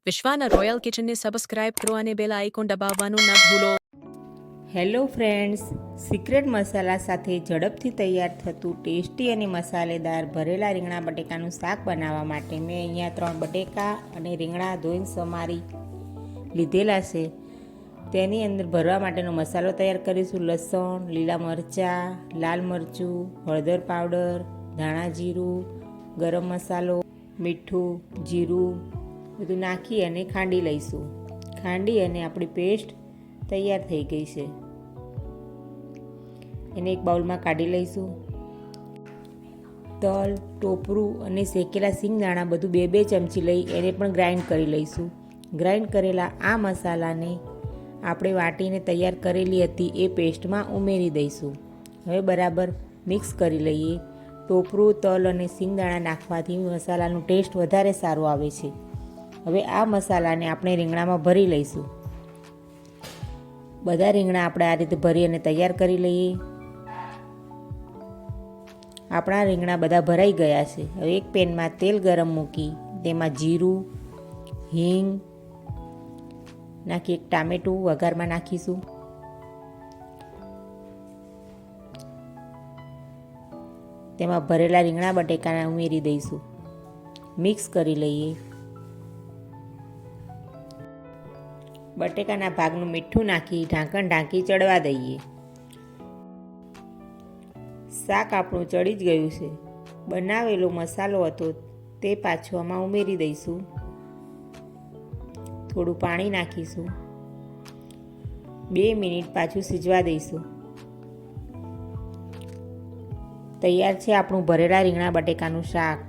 વિશ્વાના royal કિચનને subscribe કરો અને bell icon દબાવવાનું ન ભૂલો. હેલો ફ્રેન્ડ્સ, સિક્રેટ મસાલા સાથે ઝડપથી તૈયાર થતું ટેસ્ટી અને મસાલેદાર ભરેલા રીંગણા બટેકાનું શાક બનાવવા માટે મેં અહીંયા 3 બટેકા અને રીંગણા ધોઈને સમારી લીધેલા છે. તેની અંદર ભરવા માટેનો મસાલો તૈયાર કરીશું. લસણ, લીલા મરચાં, લાલ મરચું, હળદર પાવડર, ધાણા જીરું, ગરમ મસાલો, મીઠું, જીરું બધું નાખી અને ખાંડી લઈશું. ખાંડી અને આપણી પેસ્ટ તૈયાર થઈ ગઈ છે. એને એક બાઉલમાં કાઢી લઈશું. તલ, ટોપરું અને શેકેલા સિંગદાણા બધું 2-2 ચમચી લઈ એને પણ ગ્રાઇન્ડ કરી લઈશું. ગ્રાઇન્ડ કરેલા આ મસાલાને આપણે વાટીને તૈયાર કરેલી હતી એ પેસ્ટમાં ઉમેરી દઈશું. હવે બરાબર મિક્સ કરી લઈએ. ટોપરું, તલ અને સિંગદાણા નાખવાથી મસાલાનું ટેસ્ટ વધારે સારો આવે છે. હવે આ મસાલાને આપણે રીંગણામાં ભરી લઈશું. બધા રીંગણા આપણે આ રીતે ભરી અને તૈયાર કરી લઈએ. આપણા રીંગણા બધા ભરાઈ ગયા છે. હવે એક પેનમાં તેલ ગરમ મૂકી તેમાં જીરું, હિંગ નાખી એક ટામેટું વઘારમાં નાખીશું. તેમાં ભરેલા રીંગણા બટેકાના ઉમેરી દઈશું. મિક્સ કરી લઈએ. બટેકાના ભાગનું મીઠું નાખી ઢાંકણ ઢાંકી ચડવા દઈએ. શાક આપણું ચડી જ ગયું છે. બનાવેલો મસાલો હતો તે પાછો આમાં ઉમેરી દઈશું. થોડું પાણી નાખીશું. 2 મિનિટ પાછું સિજવા દઈશું. તૈયાર છે આપણું ભરેલા રીંગણા બટેકાનું શાક.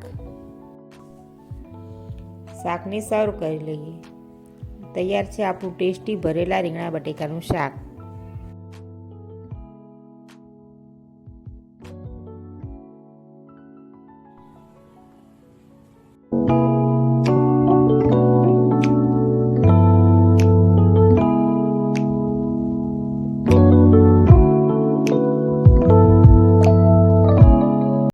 શાકને સર્વ કરી લઈએ. તૈયાર છે આપણું ટેસ્ટી ભરેલા રીંગણા બટેકાનું શાક.